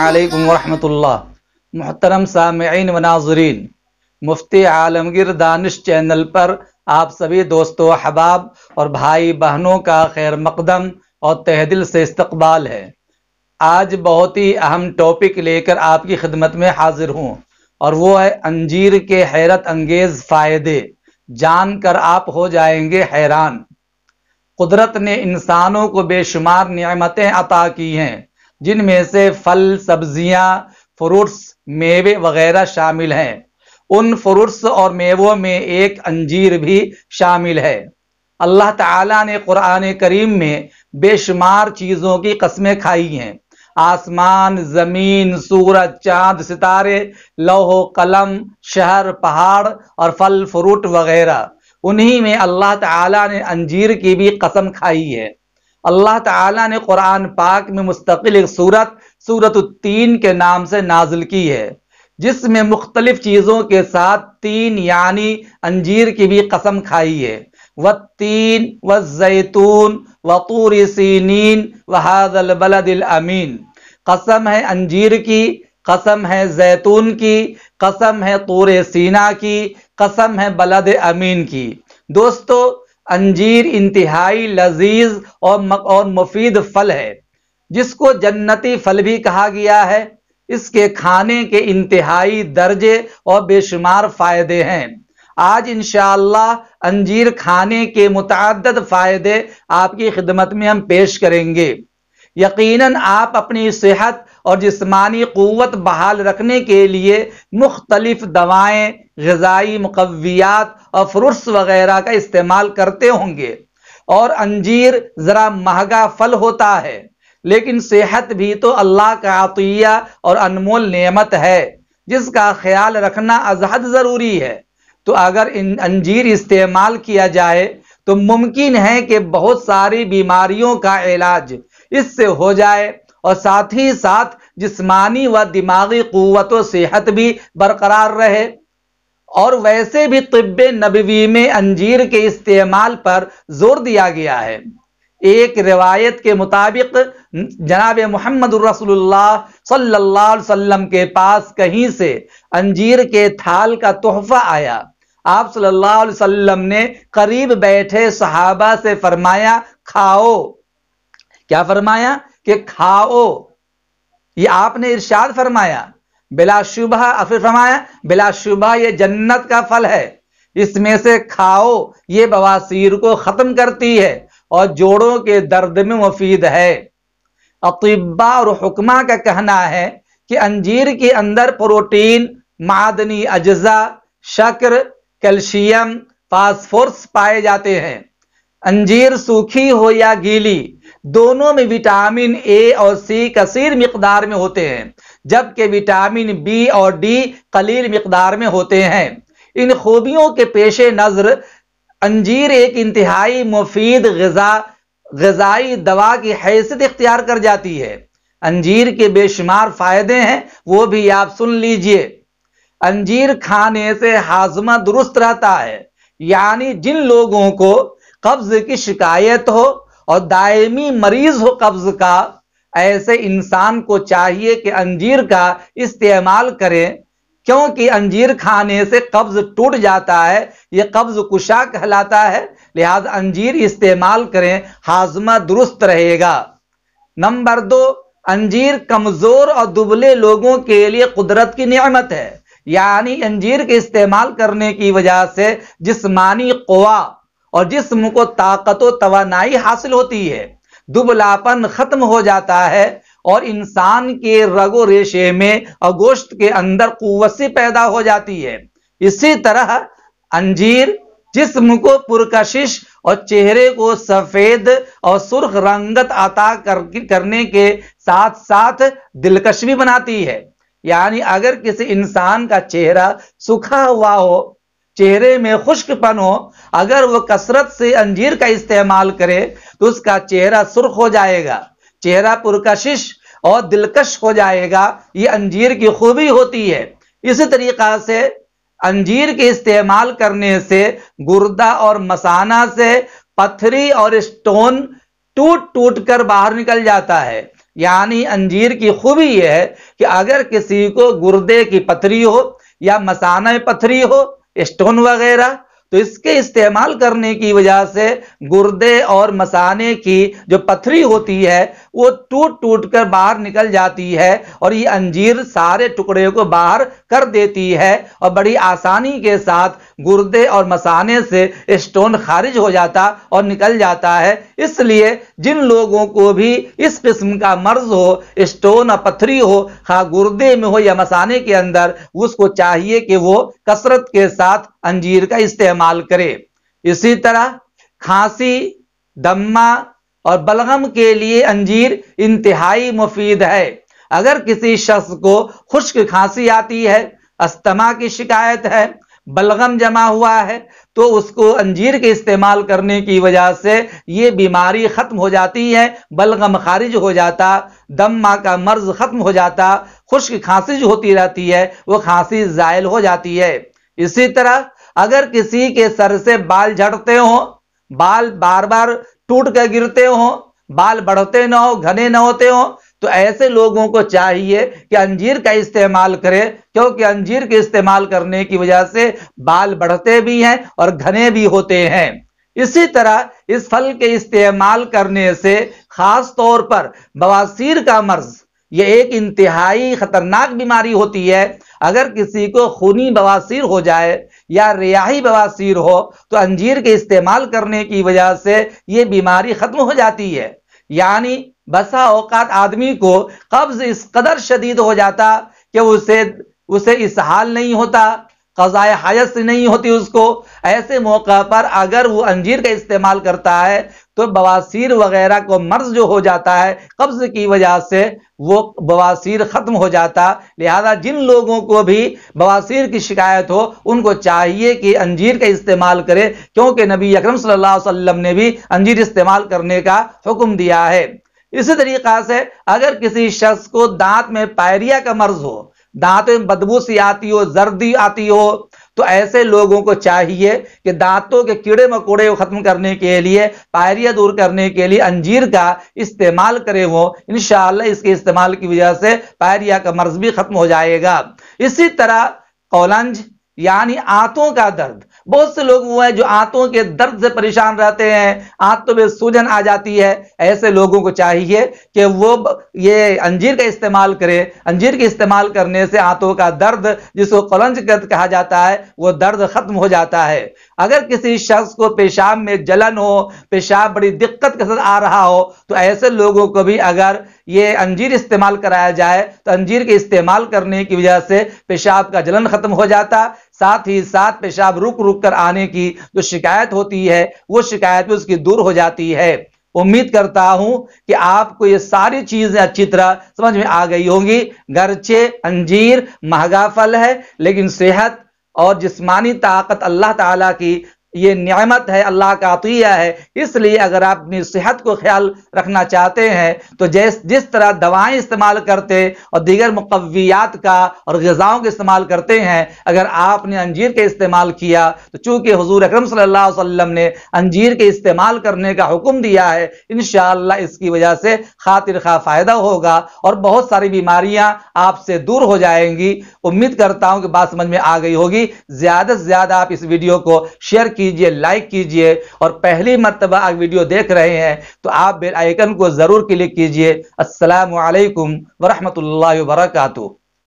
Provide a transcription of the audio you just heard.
علیکم ورحمۃ اللہ۔ محترم سامعین و ناظرین، مفتی عالمگیر دانش چینل پر آپ سبھی دوستوں، احباب اور بھائی بہنوں کا خیر مقدم اور تہ دل سے استقبال ہے۔ آج بہت ہی اہم ٹاپک لے کر آپ کی خدمت میں حاضر ہوں، اور وہ ہے انجیر کے حیرت انگیز فائدے۔ جان کر آپ ہو جائیں گے حیران۔ قدرت نے انسانوں کو بے شمار نعمتیں عطا کی ہیں، جن میں سے پھل، سبزیاں، فروٹس، میوے وغیرہ شامل ہیں۔ ان فروٹس اور میووں میں ایک انجیر بھی شامل ہے۔ اللہ تعالیٰ نے قرآن کریم میں بے شمار چیزوں کی قسمیں کھائی ہیں۔ آسمان، زمین، سورج، چاند، ستارے، لوح و قلم، شہر، پہاڑ اور پھل فروٹ وغیرہ، انہی میں اللہ تعالیٰ نے انجیر کی بھی قسم کھائی ہے۔ اللہ تعالیٰ نے قرآن پاک میں مستقل ایک سورۃ التین کے نام سے نازل کی ہے، جس میں مختلف چیزوں کے ساتھ تین یعنی انجیر کی بھی قسم کھائی ہے۔ والتین والزیتون وطور سینین وہذا البلد الامین۔ قسم ہے انجیر کی، قسم ہے زیتون کی، قسم ہے طور سینا کی، قسم ہے بلد امین کی۔ دوستو، انجیر انتہائی لذیذ اور مفید پھل ہے، جس کو جنتی پھل بھی کہا گیا ہے۔ اس کے کھانے کے انتہائی درجے اور بے شمار فائدے ہیں۔ آج انشاءاللہ انجیر کھانے کے متعدد فائدے آپ کی خدمت میں ہم پیش کریں گے۔ یقیناً آپ اپنی صحت اور جسمانی قوت بحال رکھنے کے لیے مختلف دوائیں، غذائی مقویات اور فروٹس وغیرہ کا استعمال کرتے ہوں گے، اور انجیر ذرا مہنگا پھل ہوتا ہے، لیکن صحت بھی تو اللہ کا عطیہ اور انمول نعمت ہے، جس کا خیال رکھنا از حد ضروری ہے۔ تو اگر انجیر استعمال کیا جائے تو ممکن ہے کہ بہت ساری بیماریوں کا علاج اس سے ہو جائے، اور ساتھ ہی ساتھ جسمانی و دماغی قوت و صحت بھی برقرار رہے۔ اور ویسے بھی طب نبوی میں انجیر کے استعمال پر زور دیا گیا ہے۔ ایک روایت کے مطابق جناب محمد رسول اللہ صلی اللہ علیہ وسلم کے پاس کہیں سے انجیر کے تھال کا تحفہ آیا۔ آپ صلی اللہ علیہ وسلم نے قریب بیٹھے صحابہ سے فرمایا، کھاؤ۔ کیا فرمایا؟ کہ کھاؤ۔ یہ آپ نے ارشاد فرمایا، بلا شبہ، پھر فرمایا بلا شبہ یہ جنت کا پھل ہے، اس میں سے کھاؤ، یہ بواسیر کو ختم کرتی ہے اور جوڑوں کے درد میں مفید ہے۔ اطباء اور حکماء کا کہنا ہے کہ انجیر کے اندر پروٹین، معدنی اجزاء، شکر، کیلشیم، فاسفورس پائے جاتے ہیں۔ انجیر سوکھی ہو یا گیلی، دونوں میں وٹامن اے اور سی کثیر مقدار میں ہوتے ہیں، جبکہ وٹامن بی اور ڈی قلیل مقدار میں ہوتے ہیں۔ ان خوبیوں کے پیش نظر انجیر ایک انتہائی مفید غذائی دوا کی حیثیت اختیار کر جاتی ہے۔ انجیر کے بے شمار فائدے ہیں، وہ بھی آپ سن لیجئے۔ انجیر کھانے سے ہاضمہ درست رہتا ہے، یعنی جن لوگوں کو قبض کی شکایت ہو اور دائمی مریض ہو قبض کا، ایسے انسان کو چاہیے کہ انجیر کا استعمال کریں، کیونکہ انجیر کھانے سے قبض ٹوٹ جاتا ہے، یہ قبض کشا کہلاتا ہے، لہذا انجیر استعمال کریں، ہاضمہ درست رہے گا۔ نمبر 2، انجیر کمزور اور دبلے لوگوں کے لیے قدرت کی نعمت ہے، یعنی انجیر کے استعمال کرنے کی وجہ سے جسمانی قوا اور جسم کو طاقت و توانائی حاصل ہوتی ہے، دبلاپن ختم ہو جاتا ہے، اور انسان کے رگ و ریشے میں اور گوشت کے اندر قوت پیدا ہو جاتی ہے۔ اسی طرح انجیر جسم کو پرکشش اور چہرے کو سفید اور سرخ رنگت عطا کرنے کے ساتھ ساتھ دلکش بھی بناتی ہے، یعنی اگر کسی انسان کا چہرہ سکھا ہوا ہو، چہرے میں خشک پن ہو، اگر وہ کثرت سے انجیر کا استعمال کرے تو اس کا چہرہ سرخ ہو جائے گا، چہرہ پرکشش اور دلکش ہو جائے گا۔ یہ انجیر کی خوبی ہوتی ہے۔ اسی طریقہ سے انجیر کے استعمال کرنے سے گردہ اور مثانہ سے پتھری اور اسٹون ٹوٹ کر باہر نکل جاتا ہے۔ یعنی انجیر کی خوبی یہ ہے کہ اگر کسی کو گردے کی پتھری ہو یا مثانہ پتھری ہو، اسٹون وغیرہ، تو اس کے استعمال کرنے کی وجہ سے گردے اور مثانے کی جو پتھری ہوتی ہے وہ ٹوٹ ٹوٹ کر باہر نکل جاتی ہے، اور یہ انجیر سارے ٹکڑے کو باہر کر دیتی ہے اور بڑی آسانی کے ساتھ گردے اور مثانے سے اسٹون خارج ہو جاتا اور نکل جاتا ہے۔ اس لیے جن لوگوں کو بھی اس قسم کا مرض ہو، اسٹون اور پتھری ہو، خواہ گردے میں ہو یا مثانے کے اندر، اس کو چاہیے کہ وہ کثرت کے ساتھ انجیر کا استعمال کرے۔ اسی طرح کھانسی، دمہ اور بلغم کے لیے انجیر انتہائی مفید ہے۔ اگر کسی شخص کو خشک کھانسی آتی ہے، استما کی شکایت ہے، بلغم جمع ہوا ہے، تو اس کو انجیر کے استعمال کرنے کی وجہ سے یہ بیماری ختم ہو جاتی ہے، بلغم خارج ہو جاتا، دمہ کا مرض ختم ہو جاتا، خشک کھانسی جو ہوتی رہتی ہے وہ کھانسی زائل ہو جاتی ہے۔ اسی طرح اگر کسی کے سر سے بال جھڑتے ہوں، بال بار بار ٹوٹ کر گرتے ہوں، بال بڑھتے نہ ہو، گھنے نہ ہوتے ہوں، تو ایسے لوگوں کو چاہیے کہ انجیر کا استعمال کرے، کیونکہ انجیر کے استعمال کرنے کی وجہ سے بال بڑھتے بھی ہیں اور گھنے بھی ہوتے ہیں۔ اسی طرح اس پھل کے استعمال کرنے سے خاص طور پر بواسیر کا مرض، یہ ایک انتہائی خطرناک بیماری ہوتی ہے۔ اگر کسی کو خونی بواسیر ہو جائے یا ریاحی بواسیر ہو تو انجیر کے استعمال کرنے کی وجہ سے یہ بیماری ختم ہو جاتی ہے۔ یعنی بسا اوقات آدمی کو قبض اس قدر شدید ہو جاتا کہ اسے اسہال نہیں ہوتا، قضائے حاجت نہیں ہوتی اس کو۔ ایسے موقع پر اگر وہ انجیر کا استعمال کرتا ہے تو بواسیر وغیرہ کو مرض جو ہو جاتا ہے قبض کی وجہ سے، وہ بواسیر ختم ہو جاتا۔ لہذا جن لوگوں کو بھی بواسیر کی شکایت ہو ان کو چاہیے کہ انجیر کا استعمال کرے، کیونکہ نبی اکرم صلی اللہ علیہ وسلم نے بھی انجیر استعمال کرنے کا حکم دیا ہے۔ اسی طریقہ سے اگر کسی شخص کو دانت میں پائریا کا مرض ہو، دانتوں میں بدبو سی آتی ہو، زردی آتی ہو، تو ایسے لوگوں کو چاہیے کہ دانتوں کے کیڑے مکوڑے کو ختم کرنے کے لیے، پائریا دور کرنے کے لیے انجیر کا استعمال کرے۔ وہ انشاءاللہ اس کے استعمال کی وجہ سے پائریا کا مرض بھی ختم ہو جائے گا۔ اسی طرح قولنج یعنی آنتوں کا درد، بہت سے لوگ وہ ہیں جو آنتوں کے درد سے پریشان رہتے ہیں، آنتوں میں سوجن آ جاتی ہے، ایسے لوگوں کو چاہیے کہ وہ یہ انجیر کا استعمال کرے۔ انجیر کے استعمال کرنے سے آنتوں کا درد، جس کو قولنج کہا جاتا ہے، وہ درد ختم ہو جاتا ہے۔ اگر کسی شخص کو پیشاب میں جلن ہو، پیشاب بڑی دقت کے ساتھ آ رہا ہو، تو ایسے لوگوں کو بھی اگر یہ انجیر استعمال کرایا جائے تو انجیر کے استعمال کرنے کی وجہ سے پیشاب کا جلن ختم ہو جاتا، ساتھ ہی ساتھ پیشاب رک رک کر آنے کی جو شکایت ہوتی ہے وہ شکایت بھی اس کی دور ہو جاتی ہے۔ امید کرتا ہوں کہ آپ کو یہ ساری چیزیں اچھی طرح سمجھ میں آ گئی ہوں گی۔ گرچہ انجیر مہنگا پھل ہے، لیکن صحت اور جسمانی طاقت اللہ تعالیٰ کی یہ نعمت ہے، اللہ کا عطیہ ہے۔ اس لیے اگر آپ اپنی صحت کو خیال رکھنا چاہتے ہیں تو جس طرح دوائیں استعمال کرتے اور دیگر مقویات کا اور غذاؤں کے استعمال کرتے ہیں، اگر آپ نے انجیر کے استعمال کیا تو چونکہ حضور اکرم صلی اللہ علیہ وسلم نے انجیر کے استعمال کرنے کا حکم دیا ہے، انشاءاللہ اس کی وجہ سے خاطر خواہ فائدہ ہوگا اور بہت ساری بیماریاں آپ سے دور ہو جائیں گی۔ امید کرتا ہوں کہ بات سمجھ میں آ گئی ہوگی۔ زیادہ سے زیادہ آپ اس ویڈیو کو شیئر کیجئے، لائک کیجئے، اور پہلی مرتبہ آپ ویڈیو دیکھ رہے ہیں تو آپ بیل آئیکن کو ضرور کلک کیجئے۔ السلام علیکم ورحمۃ اللہ وبرکاتہ۔